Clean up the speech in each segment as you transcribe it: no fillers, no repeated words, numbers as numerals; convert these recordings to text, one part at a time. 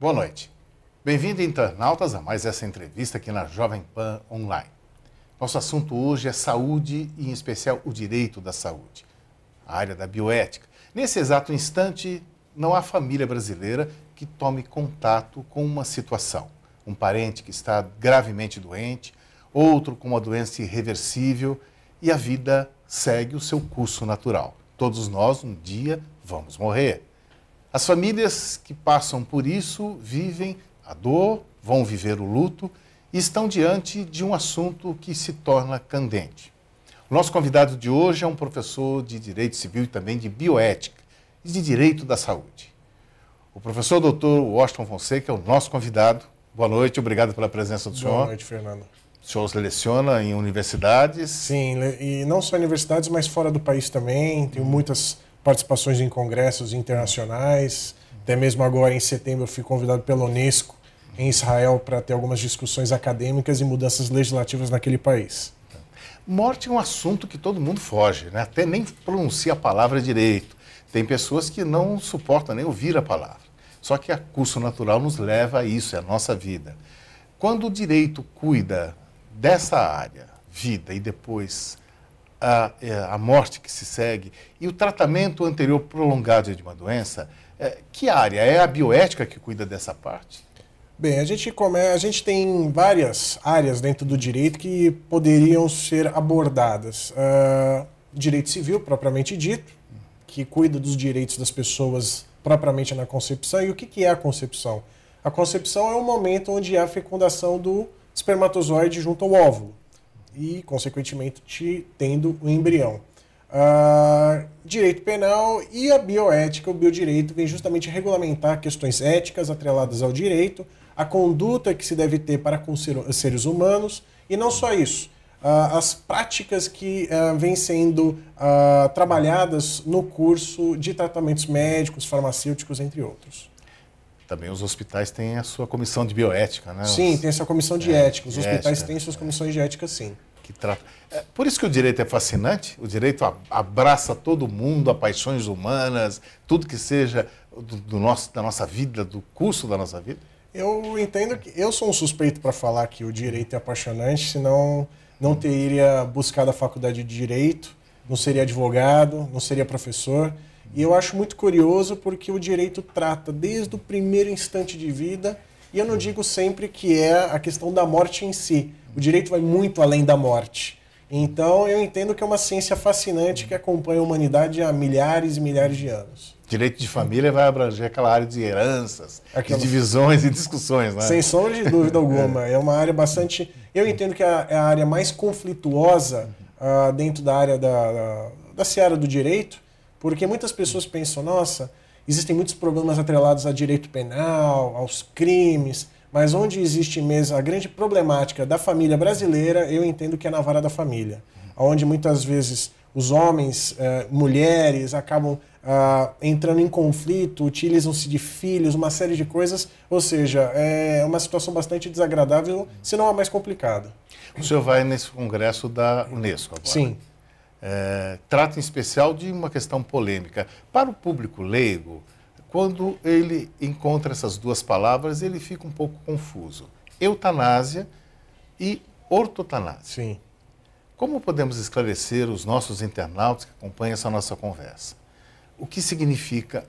Boa noite. Bem-vindo, internautas, a mais essa entrevista aqui na Jovem Pan Online. Nosso assunto hoje é saúde e, em especial, o direito da saúde, a área da bioética. Nesse exato instante, não há família brasileira que tome contato com uma situação. Um parente que está gravemente doente, outro com uma doença irreversível e a vida segue o seu curso natural. Todos nós, um dia, vamos morrer. As famílias que passam por isso vivem a dor, vão viver o luto e estão diante de um assunto que se torna candente. O nosso convidado de hoje é um professor de Direito Civil e também de Bioética e de Direito da Saúde. O professor Dr. Washington Fonseca é o nosso convidado. Boa noite, obrigado pela presença do senhor. Boa noite, Fernando. O senhor seleciona em universidades? Sim, e não só universidades, mas fora do país também. Tenho muitas participações em congressos internacionais. Até mesmo agora, em setembro, eu fui convidado pela Unesco em Israel para ter algumas discussões acadêmicas e mudanças legislativas naquele país. Morte é um assunto que todo mundo foge, né? Até nem pronuncia a palavra direito. Tem pessoas que não suportam nem ouvir a palavra. Só que a curso natural nos leva a isso, é a nossa vida. Quando o direito cuida dessa área, vida, e depois a morte que se segue, e o tratamento anterior prolongado de uma doença, que área? É a bioética que cuida dessa parte? Bem, a gente tem várias áreas dentro do direito que poderiam ser abordadas. Direito civil, propriamente dito, que cuida dos direitos das pessoas propriamente na concepção. E o que é a concepção? A concepção é o momento onde há a fecundação do espermatozoide junto ao óvulo e, consequentemente, tendo o embrião. Direito penal e a bioética, o biodireito, vem justamente regulamentar questões éticas atreladas ao direito, a conduta que se deve ter para com seres humanos, e não só isso, as práticas que vêm sendo trabalhadas no curso de tratamentos médicos, farmacêuticos, entre outros. Também os hospitais têm a sua comissão de bioética, né? Sim, tem essa comissão de ética. Os hospitais têm suas comissões de ética, sim. Que trata. Por isso que o direito é fascinante. O direito abraça todo mundo, as paixões humanas, tudo que seja da nossa vida, do curso da nossa vida. Eu entendo que eu sou um suspeito para falar que o direito é apaixonante, senão não teria buscado a faculdade de Direito, não seria advogado, não seria professor. E eu acho muito curioso porque o direito trata desde o primeiro instante de vida, e eu não digo sempre que é a questão da morte em si. O direito vai muito além da morte. Então eu entendo que é uma ciência fascinante que acompanha a humanidade há milhares e milhares de anos. Direito de família vai abranger aquela área de heranças, de divisões e discussões, né? Sem sombra de dúvida alguma. É uma área bastante... Eu entendo que é a área mais conflituosa dentro da área da seara do direito, porque muitas pessoas pensam, nossa, existem muitos problemas atrelados a direito penal, aos crimes, mas onde existe mesmo a grande problemática da família brasileira, eu entendo que é na vara da família, onde muitas vezes os homens, mulheres, acabam entrando em conflito, utilizam-se de filhos, uma série de coisas, ou seja, é uma situação bastante desagradável, se não a mais complicada. O senhor vai nesse congresso da Unesco agora. Sim. Trata em especial de uma questão polêmica. Para o público leigo, quando ele encontra essas duas palavras, ele fica um pouco confuso. Eutanásia e ortotanásia. Sim. Como podemos esclarecer os nossos internautas que acompanham essa nossa conversa? O que significa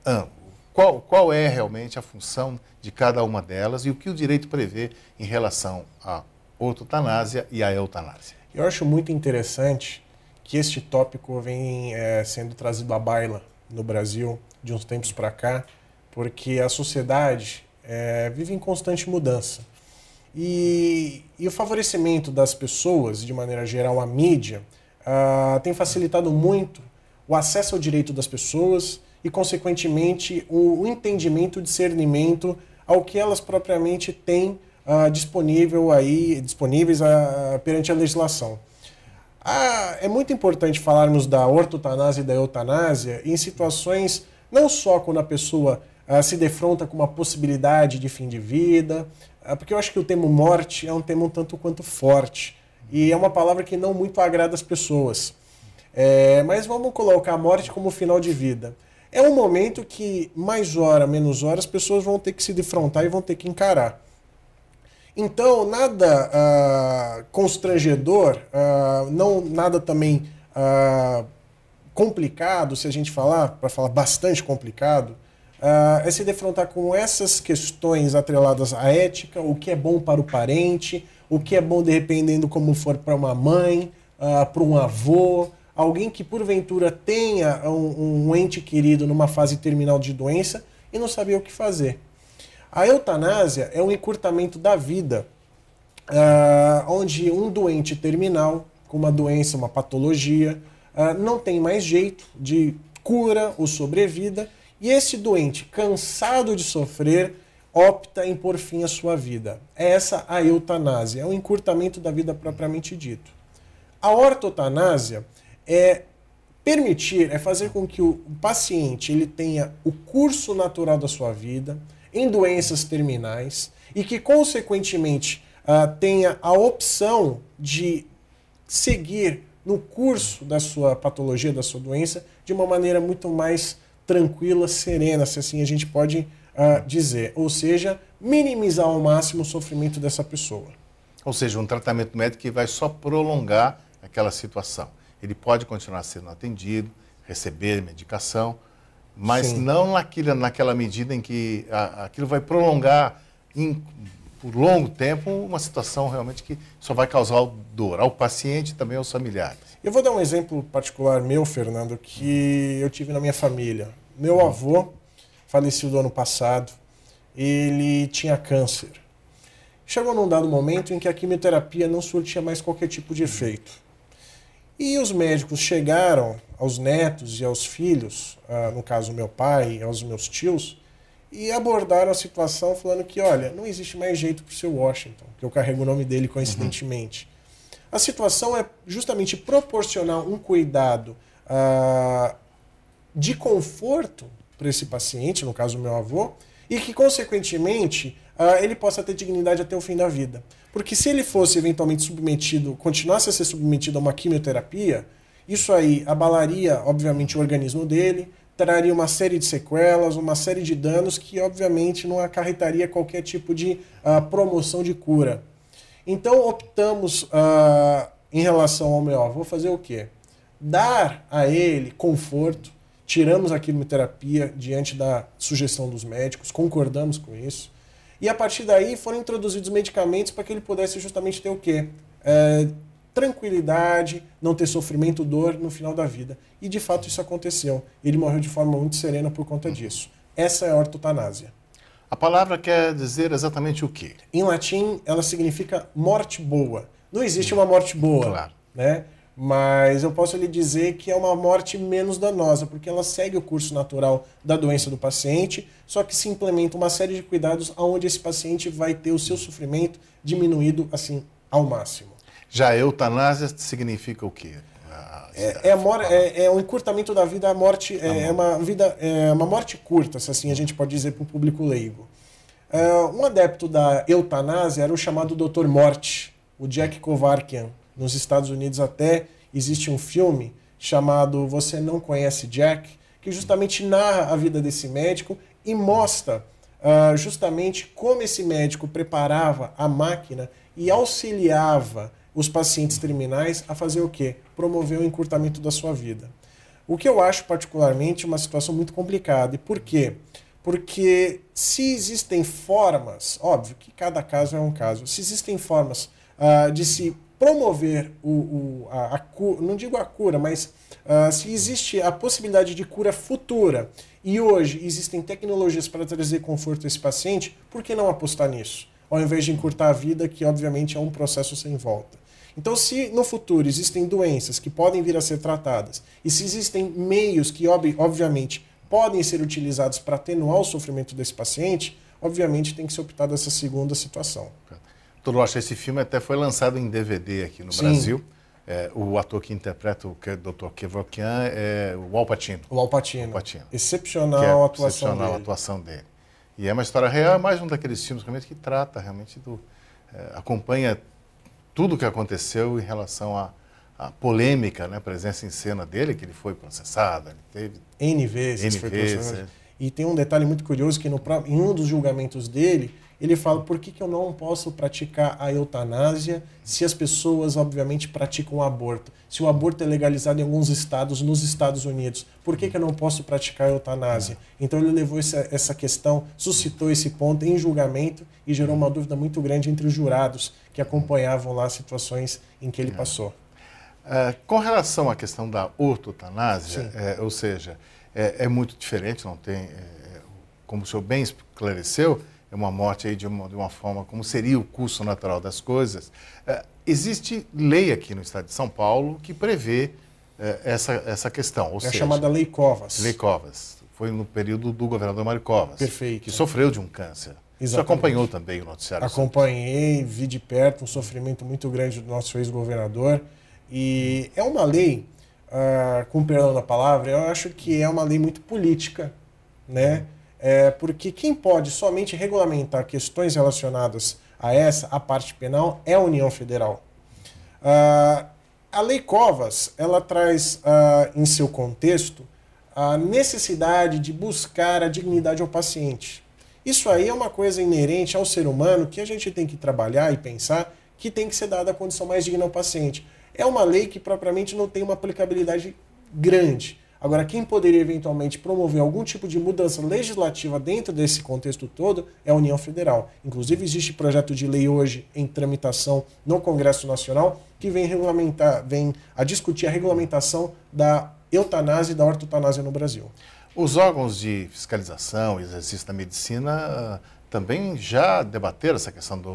ambos? Qual é realmente a função de cada uma delas e o que o direito prevê em relação à ortotanásia e à eutanásia? Eu acho muito interessante que este tópico vem sendo trazido à baila no Brasil de uns tempos para cá, porque a sociedade vive em constante mudança. E o favorecimento das pessoas, de maneira geral, a mídia, tem facilitado muito o acesso ao direito das pessoas e, consequentemente, o entendimento, o discernimento ao que elas propriamente têm disponíveis perante a legislação. É muito importante falarmos da ortotanásia e da eutanásia em situações não só quando a pessoa se defronta com uma possibilidade de fim de vida, porque eu acho que o termo morte é um termo um tanto quanto forte e é uma palavra que não muito agrada as pessoas. Mas vamos colocar a morte como final de vida. é um momento que, mais hora, menos hora, as pessoas vão ter que se defrontar e vão ter que encarar. Então, nada constrangedor, não nada também complicado, se a gente falar, para falar bastante complicado, é se defrontar com essas questões atreladas à ética, o que é bom para o parente, o que é bom, dependendo como for, para uma mãe, para um avô, alguém que porventura tenha um ente querido numa fase terminal de doença e não sabia o que fazer. A eutanásia é um encurtamento da vida, onde um doente terminal, com uma doença, uma patologia, não tem mais jeito de cura ou sobrevida, e esse doente, cansado de sofrer, opta em pôr fim à sua vida. É essa a eutanásia, é um encurtamento da vida propriamente dito. A ortotanásia é permitir, é fazer com que o paciente ele tenha o curso natural da sua vida, em doenças terminais, e que, consequentemente, tenha a opção de seguir no curso da sua patologia, da sua doença, de uma maneira muito mais tranquila, serena, se assim a gente pode dizer. Ou seja, minimizar ao máximo o sofrimento dessa pessoa. Ou seja, um tratamento médico que vai só prolongar aquela situação. Ele pode continuar sendo atendido, receber medicação, mas Sim. não naquela medida em que aquilo vai prolongar por longo tempo uma situação realmente que só vai causar dor ao paciente e também aos familiares. Eu vou dar um exemplo particular meu, Fernando, que eu tive na minha família. Meu avô faleceu do ano passado, ele tinha câncer. Chegou num dado momento em que a quimioterapia não surtia mais qualquer tipo de efeito. E os médicos chegaram aos netos e aos filhos, no caso meu pai e aos meus tios, e abordaram a situação falando que, olha, não existe mais jeito para o seu Washington, que eu carrego o nome dele coincidentemente. A situação é justamente proporcionar um cuidado de conforto para esse paciente, no caso o meu avô, e que, consequentemente, ele possa ter dignidade até o fim da vida. Porque se ele fosse eventualmente submetido, continuasse a ser submetido a uma quimioterapia, isso aí abalaria, obviamente, o organismo dele, traria uma série de sequelas, uma série de danos que, obviamente, não acarretaria qualquer tipo de promoção de cura. Então, optamos, em relação ao meu avô, fazer o quê? Dar a ele conforto, tiramos a quimioterapia diante da sugestão dos médicos, concordamos com isso, e a partir daí foram introduzidos medicamentos para que ele pudesse justamente ter o quê? Tranquilidade, não ter sofrimento, dor no final da vida. E de fato isso aconteceu. Ele morreu de forma muito serena por conta disso. Essa é a ortotanásia. A palavra quer dizer exatamente o quê? Em latim, ela significa morte boa. Não existe uma morte boa, Claro. né? Mas eu posso lhe dizer que é uma morte menos danosa, porque ela segue o curso natural da doença do paciente, só que se implementa uma série de cuidados onde esse paciente vai ter o seu sofrimento diminuído assim ao máximo. Já a eutanásia significa o quê? É um encurtamento da vida, a morte é uma morte curta, se assim a gente pode dizer para o público leigo. Um adepto da eutanásia era o chamado Dr. Morte, o Jack Kevorkian. Nos Estados Unidos até existe um filme chamado Você Não Conhece Jack, que justamente narra a vida desse médico e mostra justamente como esse médico preparava a máquina e auxiliava os pacientes terminais a fazer o quê? Promover o encurtamento da sua vida. O que eu acho particularmente uma situação muito complicada. E por quê? Porque se existem formas, óbvio que cada caso é um caso, se existem formas de se promover a cura, não digo a cura, mas se existe a possibilidade de cura futura e hoje existem tecnologias para trazer conforto a esse paciente, por que não apostar nisso? Ao invés de encurtar a vida, que obviamente é um processo sem volta. Então, se no futuro existem doenças que podem vir a ser tratadas e se existem meios que, obviamente, podem ser utilizados para atenuar o sofrimento desse paciente, obviamente tem que ser optado essa segunda situação. Doutor Rocha, esse filme até foi lançado em DVD aqui no Brasil. O ator que interpreta o Dr. Kevorkian é o Al Pacino. O Al Pacino. Excepcional a atuação dele. E é uma história real, é mais um daqueles filmes realmente que trata realmente acompanha tudo o que aconteceu em relação a polêmica, né, presença em cena dele, que ele foi processado, ele teve N vezes N foi vezes, processado. E tem um detalhe muito curioso que em um dos julgamentos dele, ele fala por que eu não posso praticar a eutanásia se as pessoas, obviamente, praticam o aborto. Se o aborto é legalizado em alguns estados, nos Estados Unidos, por que eu não posso praticar a eutanásia? Então ele levou essa questão, suscitou esse ponto em julgamento e gerou uma dúvida muito grande entre os jurados que acompanhavam lá as situações em que ele passou. Com relação à questão da ortotanásia, ou seja, é muito diferente, não tem, como o senhor bem esclareceu, é uma morte aí de uma forma como seria o curso natural das coisas. Existe lei aqui no estado de São Paulo que prevê essa questão. Ou seja, a chamada Lei Covas. Lei Covas. Foi no período do governador Mário Covas. Perfeito. Que sofreu de um câncer. Exatamente. Você acompanhou também o noticiário? Acompanhei, vi de perto um sofrimento muito grande do nosso ex-governador. E é uma lei, com perdão da palavra, eu acho que é uma lei muito política, né? Porque quem pode somente regulamentar questões relacionadas a parte penal é a União Federal. A Lei Covas, ela traz em seu contexto a necessidade de buscar a dignidade ao paciente. Isso aí é uma coisa inerente ao ser humano que a gente tem que trabalhar e pensar que tem que ser dada a condição mais digna ao paciente. É uma lei que propriamente não tem uma aplicabilidade grande. Agora, quem poderia eventualmente promover algum tipo de mudança legislativa dentro desse contexto todo é a União Federal. Inclusive, existe projeto de lei hoje em tramitação no Congresso Nacional que vem a discutir a regulamentação da eutanásia e da ortotanásia no Brasil. Os órgãos de fiscalização e exercício da medicina também já debateram essa questão do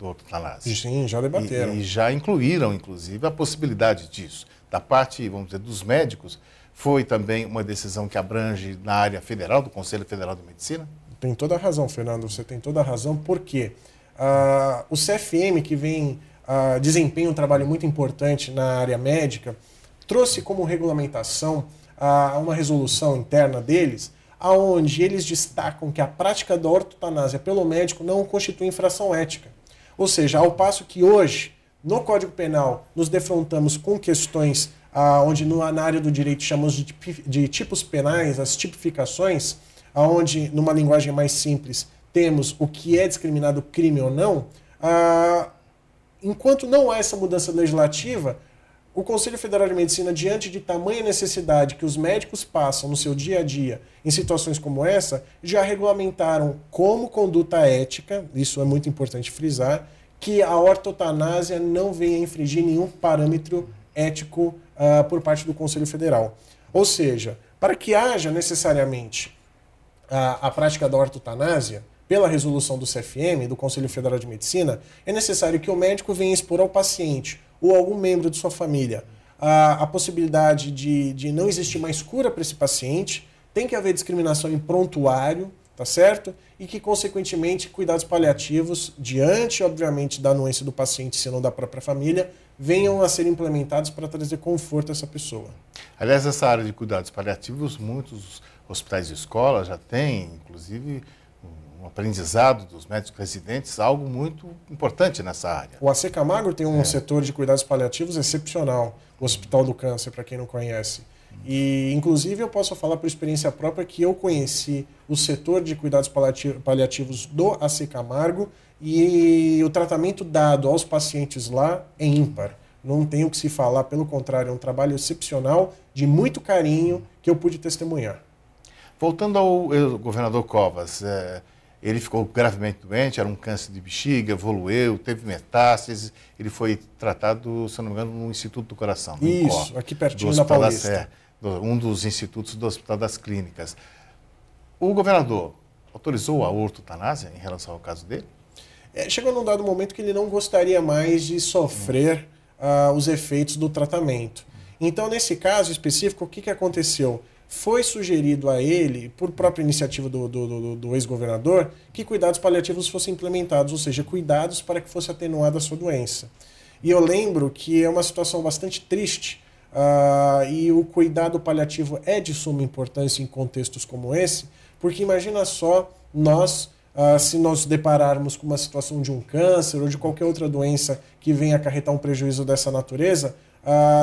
ortotanásia. Sim, já debateram. E já incluíram, inclusive, a possibilidade disso. Da parte, vamos dizer, dos médicos, foi também uma decisão que abrange na área federal, do Conselho Federal de Medicina? Tem toda a razão, Fernando, você tem toda a razão, porque o CFM, que desempenha um trabalho muito importante na área médica, trouxe como regulamentação uma resolução interna deles, onde eles destacam que a prática da ortotanásia pelo médico não constitui infração ética. Ou seja, ao passo que hoje, no Código Penal, nos defrontamos com questões onde na área do direito chamamos de tipos penais, as tipificações, onde, numa linguagem mais simples, temos o que é discriminado crime ou não, enquanto não há essa mudança legislativa, o Conselho Federal de Medicina, diante de tamanha necessidade que os médicos passam no seu dia a dia em situações como essa, já regulamentaram como conduta ética, isso é muito importante frisar, que a ortotanásia não venha infringir nenhum parâmetro ético por parte do Conselho Federal. Ou seja, para que haja necessariamente a prática da ortotanásia, pela resolução do CFM, do Conselho Federal de Medicina, é necessário que o médico venha expor ao paciente ou algum membro de sua família a possibilidade de não existir mais cura para esse paciente, tem que haver discriminação em prontuário, tá certo? E que, consequentemente, cuidados paliativos, diante, obviamente, da anuência do paciente, se não da própria família, venham a ser implementados para trazer conforto a essa pessoa. Aliás, essa área de cuidados paliativos, muitos hospitais de escola já têm, inclusive, um aprendizado dos médicos residentes, algo muito importante nessa área. O AC Camargo tem um setor de cuidados paliativos excepcional, o Hospital do Câncer, para quem não conhece. E, inclusive, eu posso falar por experiência própria que eu conheci o setor de cuidados paliativos do AC Camargo e o tratamento dado aos pacientes lá é ímpar. Não tenho o que se falar, pelo contrário, é um trabalho excepcional, de muito carinho, que eu pude testemunhar. Voltando ao governador Covas, ele ficou gravemente doente, era um câncer de bexiga, evoluiu, teve metástases, ele foi tratado, se não me engano, no Instituto do Coração. Isso, aqui pertinho da Paulista. Um dos institutos do Hospital das Clínicas. O governador autorizou a ortotanásia em relação ao caso dele? Chegou num dado momento que ele não gostaria mais de sofrer os efeitos do tratamento. Então, nesse caso específico, o que aconteceu? Foi sugerido a ele, por própria iniciativa do ex-governador, que cuidados paliativos fossem implementados, ou seja, cuidados para que fosse atenuada a sua doença. E eu lembro que é uma situação bastante triste, e o cuidado paliativo é de suma importância em contextos como esse, porque imagina só se nós depararmos com uma situação de um câncer ou de qualquer outra doença que venha acarretar um prejuízo dessa natureza,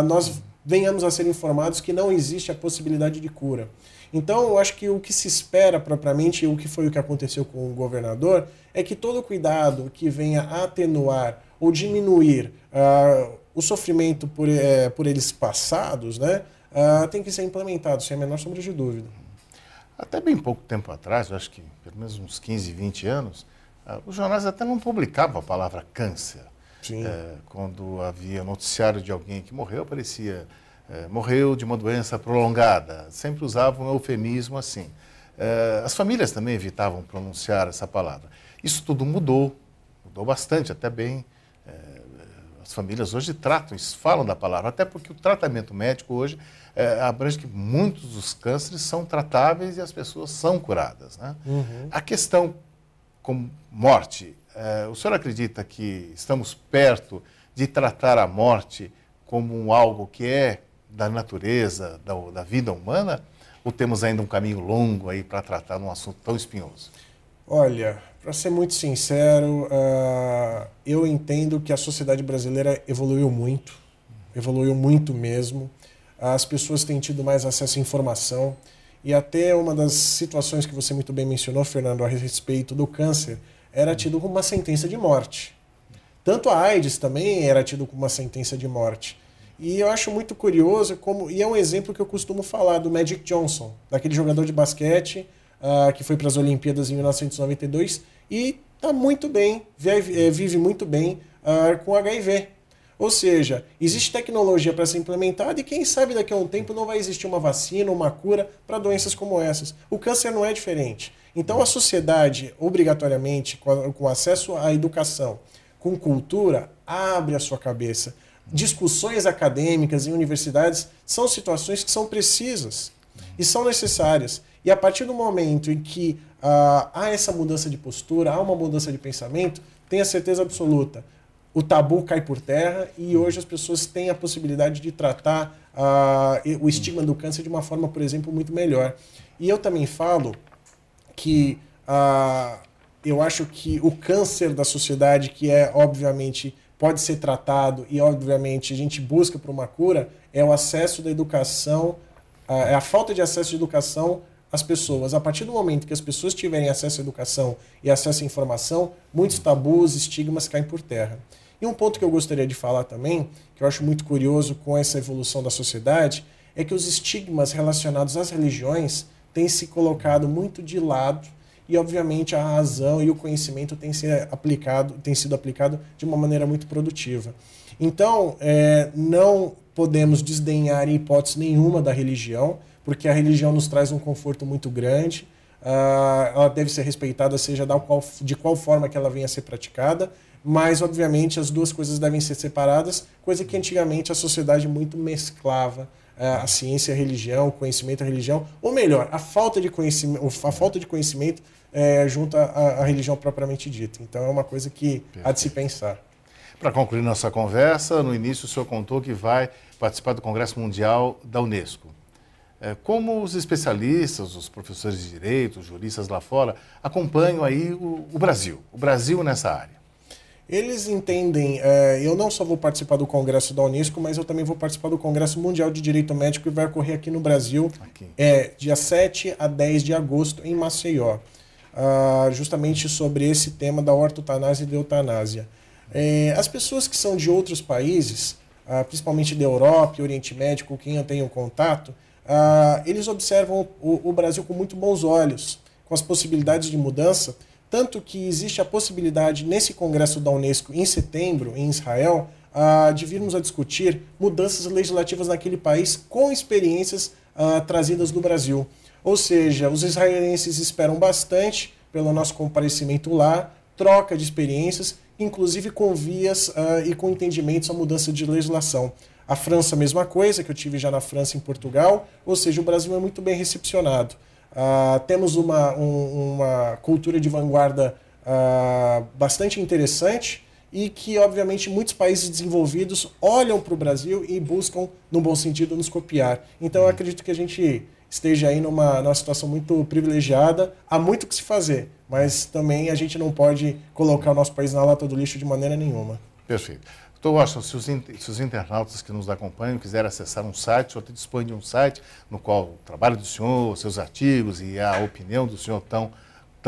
nós venhamos a ser informados que não existe a possibilidade de cura. Então, eu acho que o que se espera propriamente, e o que foi o que aconteceu com o governador, é que todo cuidado que venha a atenuar ou diminuir o sofrimento por eles passados, né, tem que ser implementado, sem a menor sombra de dúvida. Até bem pouco tempo atrás, eu acho que pelo menos uns 15, 20 anos, os jornais até não publicavam a palavra câncer. Sim. Quando havia noticiário de alguém que morreu, aparecia morreu de uma doença prolongada. Sempre usavam um eufemismo assim. As famílias também evitavam pronunciar essa palavra. Isso tudo mudou bastante, até bem. As famílias hoje tratam, falam da palavra, até porque o tratamento médico hoje abrange que muitos dos cânceres são tratáveis e as pessoas são curadas, né? Uhum. A questão com morte, o senhor acredita que estamos perto de tratar a morte como algo que é da natureza, da vida humana, ou temos ainda um caminho longo aí para tratar num assunto tão espinhoso? Olha, para ser muito sincero, eu entendo que a sociedade brasileira evoluiu muito mesmo. As pessoas têm tido mais acesso à informação e até uma das situações que você muito bem mencionou, Fernando, a respeito do câncer, era tido como uma sentença de morte. Tanto a AIDS também era tido como uma sentença de morte. E eu acho muito curioso, e é um exemplo que eu costumo falar do Magic Johnson, daquele jogador de basquete que foi para as Olimpíadas em 1992 e está muito bem, vive muito bem com HIV. Ou seja, existe tecnologia para ser implementada e quem sabe daqui a um tempo não vai existir uma vacina, uma cura para doenças como essas. O câncer não é diferente. Então a sociedade, obrigatoriamente, com acesso à educação, com cultura, abre a sua cabeça. Discussões acadêmicas em universidades são situações que são precisas e são necessárias. E a partir do momento em que há essa mudança de postura, há uma mudança de pensamento, tenha certeza absoluta, o tabu cai por terra e hoje as pessoas têm a possibilidade de tratar o estigma do câncer de uma forma, por exemplo, muito melhor. E eu também falo que eu acho que o câncer da sociedade, que obviamente pode ser tratado e, obviamente, a gente busca por uma cura, é o acesso da educação, é a falta de acesso de educação às pessoas. A partir do momento que as pessoas tiverem acesso à educação e acesso à informação, muitos tabus, estigmas caem por terra. E um ponto que eu gostaria de falar também, que eu acho muito curioso com essa evolução da sociedade, é que os estigmas relacionados às religiões têm se colocado muito de lado e, obviamente, a razão e o conhecimento têm sido aplicado de uma maneira muito produtiva. Então, não podemos desdenhar em hipótese nenhuma da religião, porque a religião nos traz um conforto muito grande, ela deve ser respeitada, seja de qual forma que ela venha a ser praticada, mas, obviamente, as duas coisas devem ser separadas, coisa que antigamente a sociedade muito mesclava a ciência e a religião, o conhecimento e a religião, ou melhor, a falta de conhecimento junto à religião propriamente dita. Então é uma coisa que há de se pensar. Para concluir nossa conversa, no início o senhor contou que vai participar do Congresso Mundial da Unesco. Como os especialistas, os professores de direito, os juristas lá fora, acompanham aí o Brasil nessa área? Eles entendem, eu não só vou participar do Congresso da Unesco, mas eu também vou participar do Congresso Mundial de Direito Médico que vai ocorrer aqui no Brasil, dia 7 a 10 de agosto, em Maceió, justamente sobre esse tema da ortotanásia e da eutanásia. As pessoas que são de outros países, principalmente da Europa e Oriente Médio, com quem eu tenho contato, eles observam o Brasil com muito bons olhos, com as possibilidades de mudança, tanto que existe a possibilidade, nesse Congresso da Unesco, em setembro, em Israel, de virmos a discutir mudanças legislativas naquele país com experiências trazidas do Brasil. Ou seja, os israelenses esperam bastante pelo nosso comparecimento lá, troca de experiências, inclusive com vias e com entendimentos à mudança de legislação. A França, a mesma coisa, que eu tive já na França e em Portugal, ou seja, o Brasil é muito bem recepcionado. Temos uma cultura de vanguarda bastante interessante e que, obviamente, muitos países desenvolvidos olham para o Brasil e buscam, no bom sentido, nos copiar. Então, eu acredito que a gente esteja aí numa situação muito privilegiada. Há muito o que se fazer, mas também a gente não pode colocar o nosso país na lata do lixo de maneira nenhuma. Perfeito. Doutor Washington, se os internautas que nos acompanham quiserem acessar um site, o senhor te dispõe de um site no qual o trabalho do senhor, os seus artigos e a opinião do senhor tão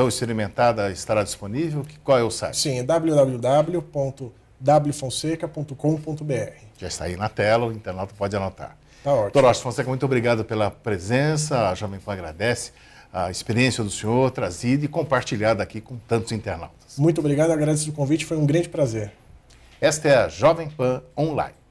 experimentada estará disponível? Qual é o site? Sim, é www.wfonseca.com.br. Já está aí na tela, o internauta pode anotar. Tá ótimo. Doutor Washington Fonseca, muito obrigado pela presença. A Jovem Pan agradece a experiência do senhor trazida e compartilhada aqui com tantos internautas. Muito obrigado, agradeço o convite, foi um grande prazer. Esta é a Jovem Pan Online.